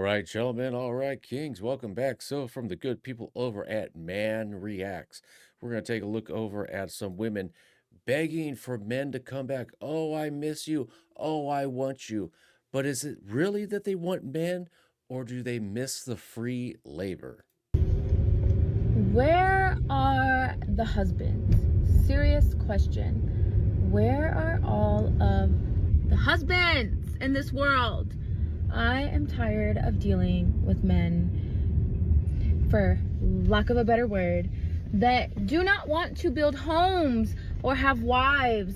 right, gentlemen. All right, kings. Welcome back. So, from the good people over at Man Reacts, we're going to take a look over at some women begging for men to come back. Oh, I miss you. Oh, I want you. But is it really that they want men, or do they miss the free labor? Where are the husbands? Serious question. Where are all of the husbands in this world? I am tired of dealing with men, for lack of a better word, that do not want to build homes or have wives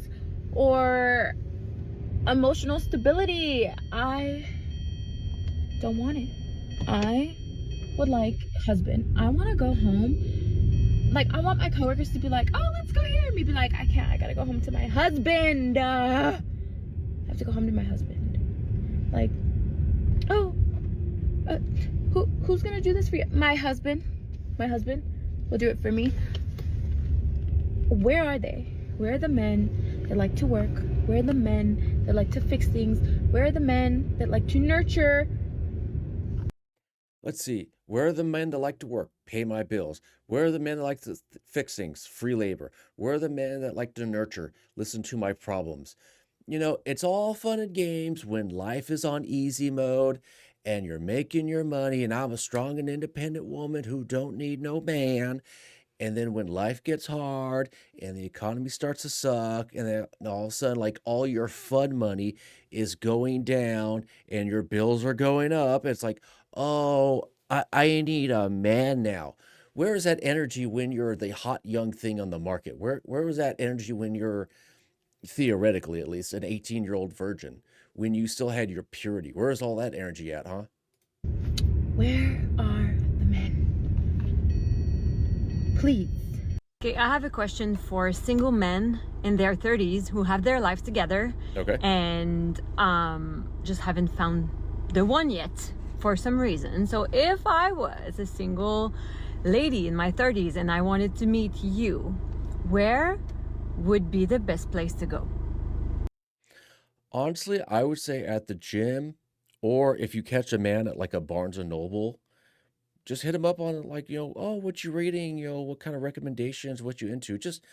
or emotional stability. I don't want it. I would like husband. I want to go home. Like, I want my coworkers to be like, oh, let's go here. And me be like, I can't. I gotta go home to my husband. I have to go home to my husband. Like, oh, uh, who's gonna do this for you? My husband. My husband will do it for me. Where are they? Where are the men that like to work? Where are the men that like to fix things? Where are the men that like to nurture? Let's see. Where are the men that like to work, pay my bills? Where are the men that like to fix things, free labor? Where are the men that like to nurture, listen to my problems? It's all fun and games when life is on easy mode and you're making your money, and I'm a strong and independent woman who don't need no man. And then when life gets hard and the economy starts to suck, and then all of a sudden, like, all your fun money is going down and your bills are going up, it's like, oh, I need a man now. Where is that energy when you're the hot young thing on the market? Where was that energy when you're, theoretically at least, an 18-year-old virgin, when you still had your purity? Where is all that energy at, huh? Where are the men? Please. Okay, I have a question for single men in their 30s who have their lives together Okay. and just haven't found the one yet for some reason. So if I was a single lady in my 30s and I wanted to meet you, where would be the best place to go? Honestly, I would say at the gym, or if you catch a man at like a Barnes and Noble, just hit him up on like, oh, what you reading? What kind of recommendations, what you into? Just,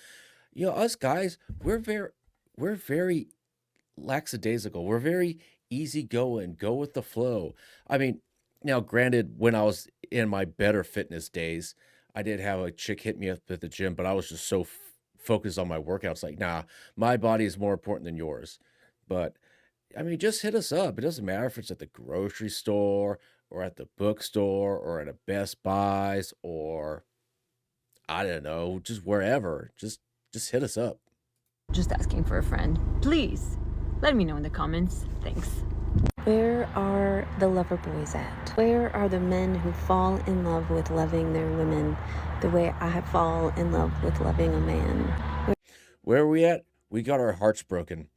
us guys, we're very lackadaisical. We're very easygoing, go with the flow. I mean, now granted, when I was in my better fitness days, I did have a chick hit me up at the gym, but I was just so focused on my workouts. Like, nah, my body is more important than yours. But I mean, just hit us up. It doesn't matter if it's at the grocery store or at the bookstore or at a Best Buys or I don't know, just wherever. Just hit us up. Just asking for a friend. Please let me know in the comments. Thanks. Where are the lover boys at? Where are the men who fall in love with loving their women the way I fall in love with loving a man? Where are we at? We got our hearts broken.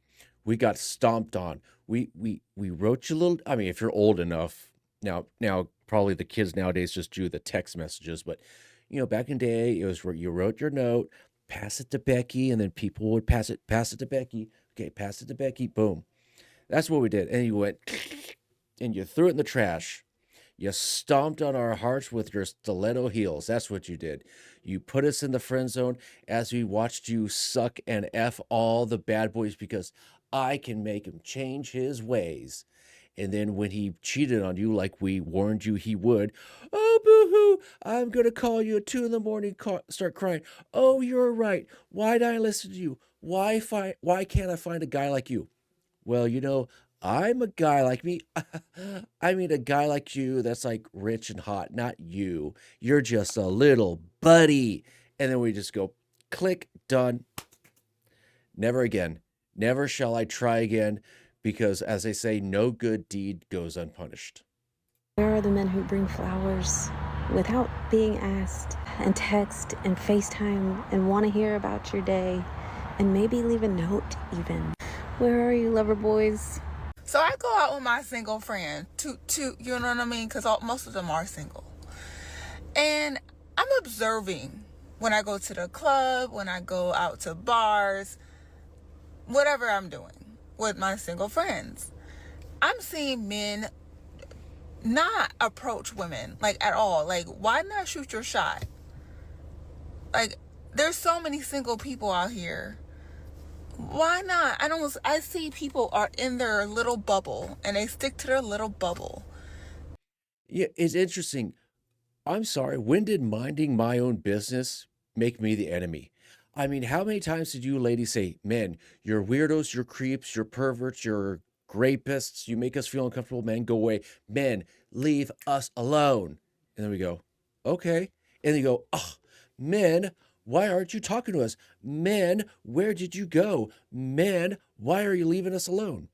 We got stomped on. We wrote you little. I mean, if you're old enough now probably the kids nowadays just do the text messages, but back in the day, it was where you wrote your note, pass it to Becky, and then people would pass it to Becky. Okay, pass it to Becky. Boom. That's what we did. And you went and you threw it in the trash. You stomped on our hearts with your stiletto heels. That's what you did. You put us in the friend zone as we watched you suck and F all the bad boys because I can make him change his ways. And then when he cheated on you, like we warned you he would, oh, boo hoo, I'm going to call you at 2 in the morning, start crying. Oh, you're right. Why did I listen to you? Why can't I find a guy like you? Well, I'm a guy like me. I mean, a guy like you that's like rich and hot, not you. You're just a little buddy. And then we just go click, done. Never again. Never shall I try again because, as they say, no good deed goes unpunished. Where are the men who bring flowers without being asked and text and FaceTime and want to hear about your day and maybe leave a note even? Where are you, lover boys? So I go out with my single friend, you know what I mean? Because most of them are single. And I'm observing when I go to the club, when I go out to bars, whatever I'm doing with my single friends. I'm seeing men not approach women, like, at all? Like, why not shoot your shot? Like, there's so many single people out here. Why not? I see people are in their little bubble and they stick to their little bubble. Yeah, it's interesting. I'm sorry, when did minding my own business make me the enemy? I mean, how many times did you ladies say, men, you're weirdos, you're creeps, you're perverts, you're rapists, you make us feel uncomfortable, men, go away. Men, leave us alone. And then we go, okay. And they go, oh, men, why aren't you talking to us? Men, where did you go? Men, why are you leaving us alone?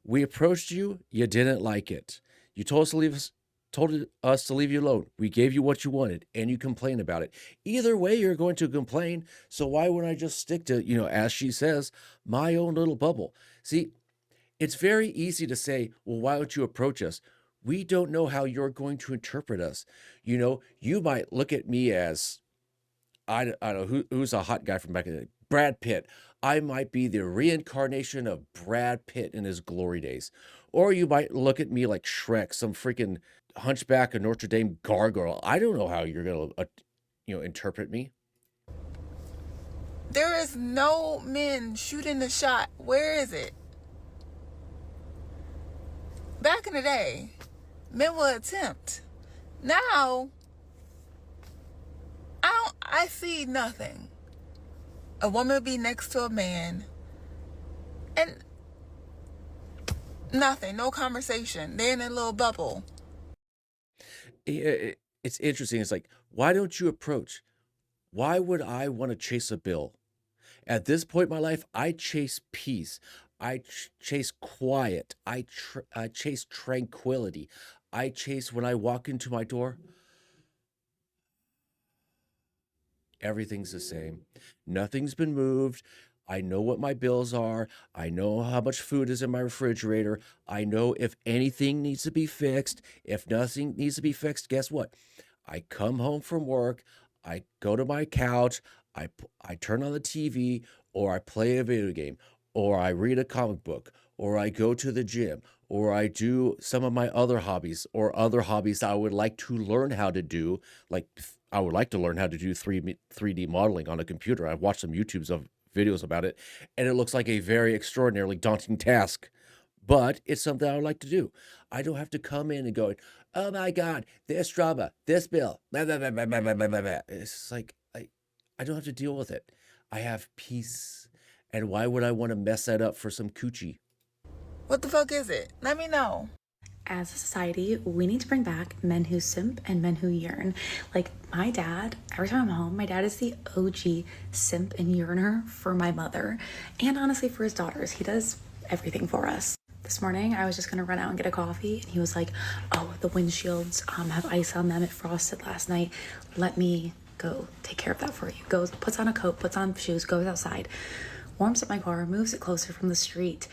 We approached you, you didn't like it. You told us to leave you alone. We gave you what you wanted, and you complain about it. Either way, you're going to complain. So why wouldn't I just stick to, as she says, my own little bubble? See, it's very easy to say, well, why don't you approach us? We don't know how you're going to interpret us. You might look at me as, I don't know, who's a hot guy from back in the day? Brad Pitt. I might be the reincarnation of Brad Pitt in his glory days. Or you might look at me like Shrek, some freaking hunchback of Notre Dame gargoyle. I don't know how you're going to, interpret me. There is no men shooting the shot. Where is it? Back in the day, men would attempt. Now, I see nothing. A woman be next to a man and nothing, no conversation. They're in a little bubble. It's interesting. It's like, why don't you approach? Why would I want to chase a bill? At this point in my life, I chase peace. I chase quiet. I chase tranquility. I chase when I walk into my door, everything's the same. Nothing's been moved. I know what my bills are. I know how much food is in my refrigerator. I know if anything needs to be fixed. If nothing needs to be fixed, guess what? I come home from work. I go to my couch. I turn on the TV, or I play a video game, or I read a comic book, or I go to the gym, or I do some of my other hobbies, or other hobbies I would like to learn how to do. Like, I would like to learn how to do 3D modeling on a computer. I've watched some videos about it, and it looks like a very extraordinarily daunting task, but it's something I would like to do. I don't have to come in and go, oh my God, this drama, this bill, blah, blah, blah, blah, blah, blah, blah, blah. It's like, I don't have to deal with it. I have peace. And why would I want to mess that up for some coochie? What the fuck is it? Let me know. As a society, we need to bring back men who simp and men who yearn. Like my dad, every time I'm home, my dad is the OG simp and yearner for my mother, and honestly for his daughters. He does everything for us. This morning, I was just gonna run out and get a coffee, and he was like, oh, the windshields have ice on them. It frosted last night. Let me go take care of that for you. Goes, puts on a coat, puts on shoes, goes outside, warms up my car, moves it closer from the street,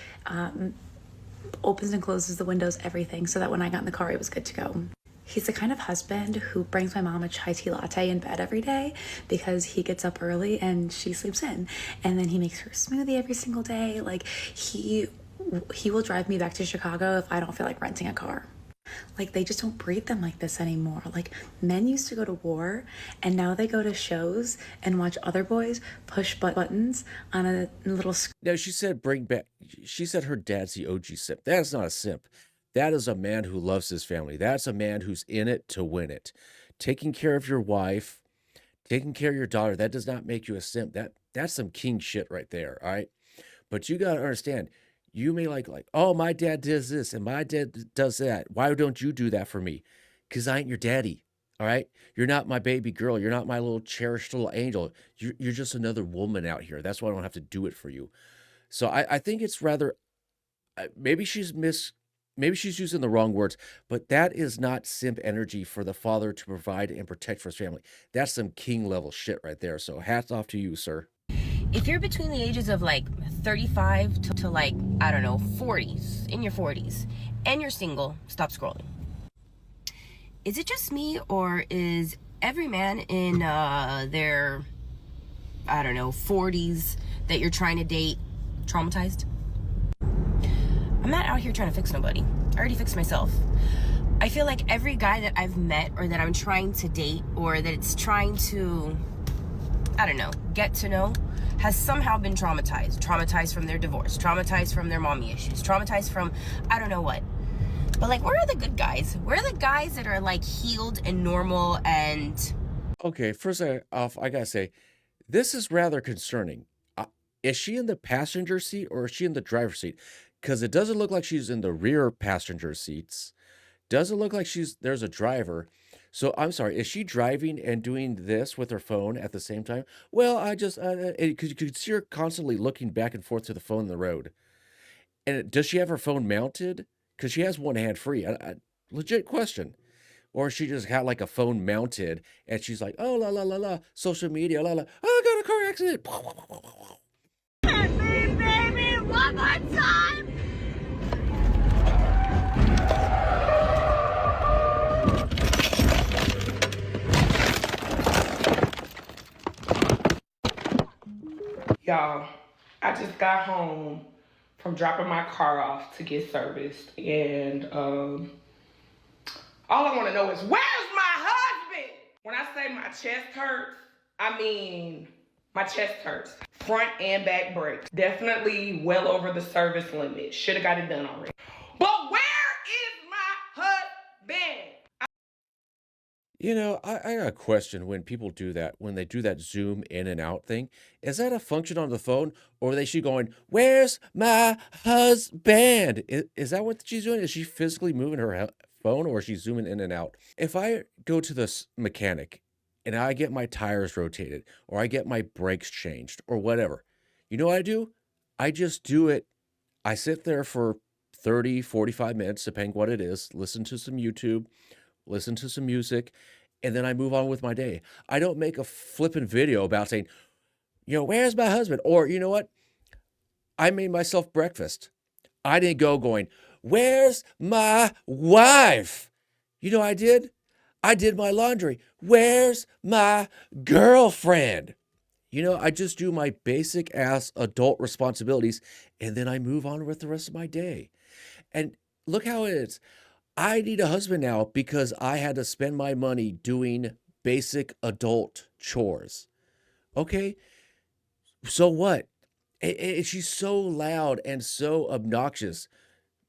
opens and closes the windows, everything, so that when I got in the car, it was good to go. He's the kind of husband who brings my mom a chai tea latte in bed every day because he gets up early and she sleeps in. And then he makes her a smoothie every single day. Like, he will drive me back to Chicago if I don't feel like renting a car. Like, they just don't breed them like this anymore. Like, men used to go to war, and now they go to shows and watch other boys push buttons on a little screen. Now, she said her dad's the OG simp. That is not a simp. That is a man who loves his family. That's a man who's in it to win it. Taking care of your wife, taking care of your daughter, that does not make you a simp. That's some king shit right there, all right? But you got to understand, you may like, oh, my dad does this and my dad does that. Why don't you do that for me? Because I ain't your daddy, all right? You're not my baby girl. You're not my little cherished little angel. You're just another woman out here. That's why I don't have to do it for you. So I think it's rather, maybe she's using the wrong words, but that is not simp energy for the father to provide and protect for his family. That's some king level shit right there. So hats off to you, sir. If you're between the ages of like 35 to like, I don't know, 40s, in your 40s, and you're single, stop scrolling. Is it just me, or is every man in their, I don't know, 40s that you're trying to date traumatized? I'm not out here trying to fix nobody. I already fixed myself. I feel like every guy that I've met or that I'm trying to date or that it's trying to, I don't know, get to know, has somehow been traumatized. Traumatized from their divorce, traumatized from their mommy issues, traumatized from I don't know what. But like, where are the good guys? Where are the guys that are like healed and normal and... Okay, first off, I gotta say, this is rather concerning. Is she in the passenger seat or is she in the driver's seat? Because it doesn't look like she's in the rear passenger seats. Doesn't look like there's a driver. So I'm sorry, is she driving and doing this with her phone at the same time? Well, I just, because you could see her constantly looking back and forth to the phone in the road. And does she have her phone mounted? Because she has one hand free. Legit question. Or she just had like a phone mounted and she's like, oh, la, la, la, la, social media, la, la, oh, I got a car accident. Baby, one more time. Y'all, I just got home from dropping my car off to get serviced, and all I want to know is, where's my husband? When I say my chest hurts, I mean my chest hurts. Front and back brakes. Definitely well over the service limit. Should have got it done already. But where is my husband? You know, I got a question when people do that, when they do that zoom in and out thing. Is that a function on the phone or are they she going, where's my husband? Is that what she's doing? Is she physically moving her phone or is she zooming in and out? If I go to this mechanic and I get my tires rotated or I get my brakes changed or whatever, you know what I do? I just do it. I sit there for 30, 45 minutes, depending what it is, listen to some YouTube, listen to some music, and then I move on with my day. I don't make a flippin' video about saying, where's my husband? Or, you know what? I made myself breakfast. I didn't go going, where's my wife? You know what I did? I did my laundry. Where's my girlfriend? I just do my basic ass adult responsibilities and then I move on with the rest of my day. And look how it is. I need a husband now because I had to spend my money doing basic adult chores. Okay? So what? She's so loud and so obnoxious.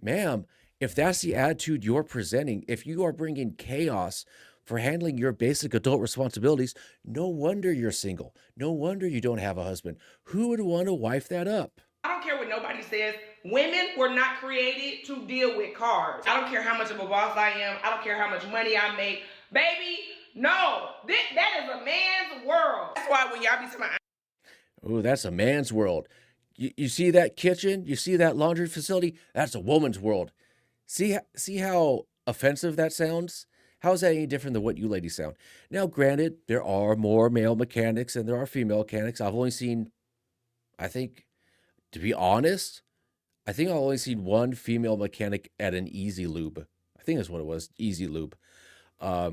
Ma'am, if that's the attitude you're presenting, if you are bringing chaos for handling your basic adult responsibilities, no wonder you're single. No wonder you don't have a husband. Who would want to wife that up? I don't care what nobody says. Women were not created to deal with cars. I don't care how much of a boss I am. I don't care how much money I make. Baby, no. That is a man's world. That's why when y'all be saying, Oh, that's a man's world. You see that kitchen? You see that laundry facility? That's a woman's world. See how offensive that sounds? How is that any different than what you ladies sound? Now, granted, there are more male mechanics than there are female mechanics. I've only seen, I think, to be honest, I think I've only seen one female mechanic at an Easy Lube. I think that's what it was, Easy Lube.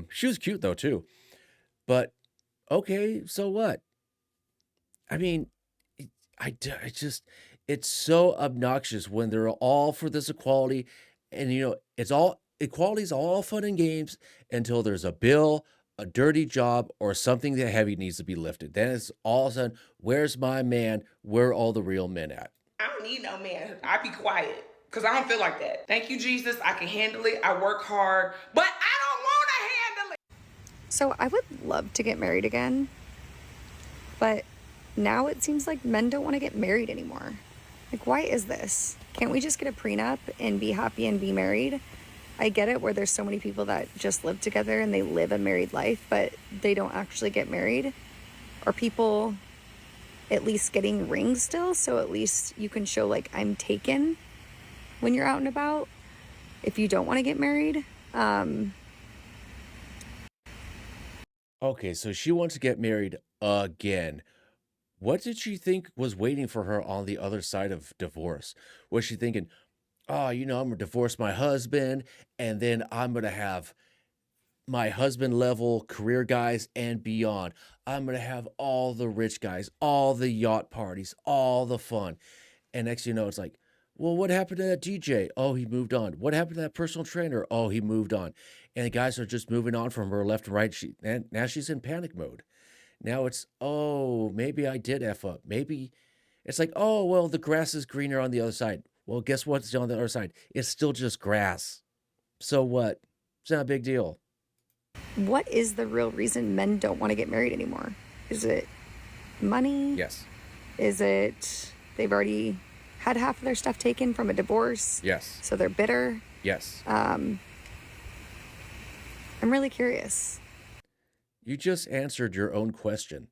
She was cute though too. But okay, so what? I mean, it's so obnoxious when they're all for this equality, and equality's all fun and games until there's a bill, a dirty job, or something that heavy needs to be lifted. Then it's all of a sudden, where's my man? Where are all the real men at? I don't need no man. I be quiet because I don't feel like that. Thank you, Jesus. I can handle it. I work hard, but I don't want to handle it. So I would love to get married again, but now it seems like men don't want to get married anymore. Like, why is this? Can't we just get a prenup and be happy and be married? I get it where there's so many people that just live together and they live a married life, but they don't actually get married. Are people at least getting rings still? So at least you can show like I'm taken when you're out and about if you don't want to get married. Okay, so she wants to get married again. What did she think was waiting for her on the other side of divorce? Was she thinking, oh, I'm going to divorce my husband and then I'm going to have my husband level career guys and beyond. I'm going to have all the rich guys, all the yacht parties, all the fun. And next, it's like, Well, what happened to that DJ? Oh, he moved on. What happened to that personal trainer? Oh, he moved on. And the guys are just moving on from her left and right. And now she's in panic mode. Now it's, oh, maybe I did F up. Maybe it's like, oh, well, the grass is greener on the other side. Well, guess what's on the other side? It's still just grass. So what? It's not a big deal. What is the real reason men don't want to get married anymore? Is it money? Yes. Is it they've already had half of their stuff taken from a divorce? Yes. So they're bitter? Yes. I'm really curious. You just answered your own question.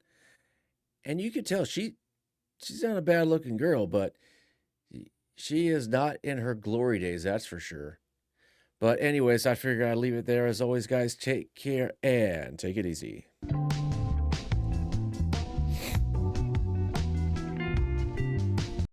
And you could tell she's not a bad looking girl, but she is not in her glory days, that's for sure. But anyways, I figured I'd leave it there. As always, guys, take care and take it easy.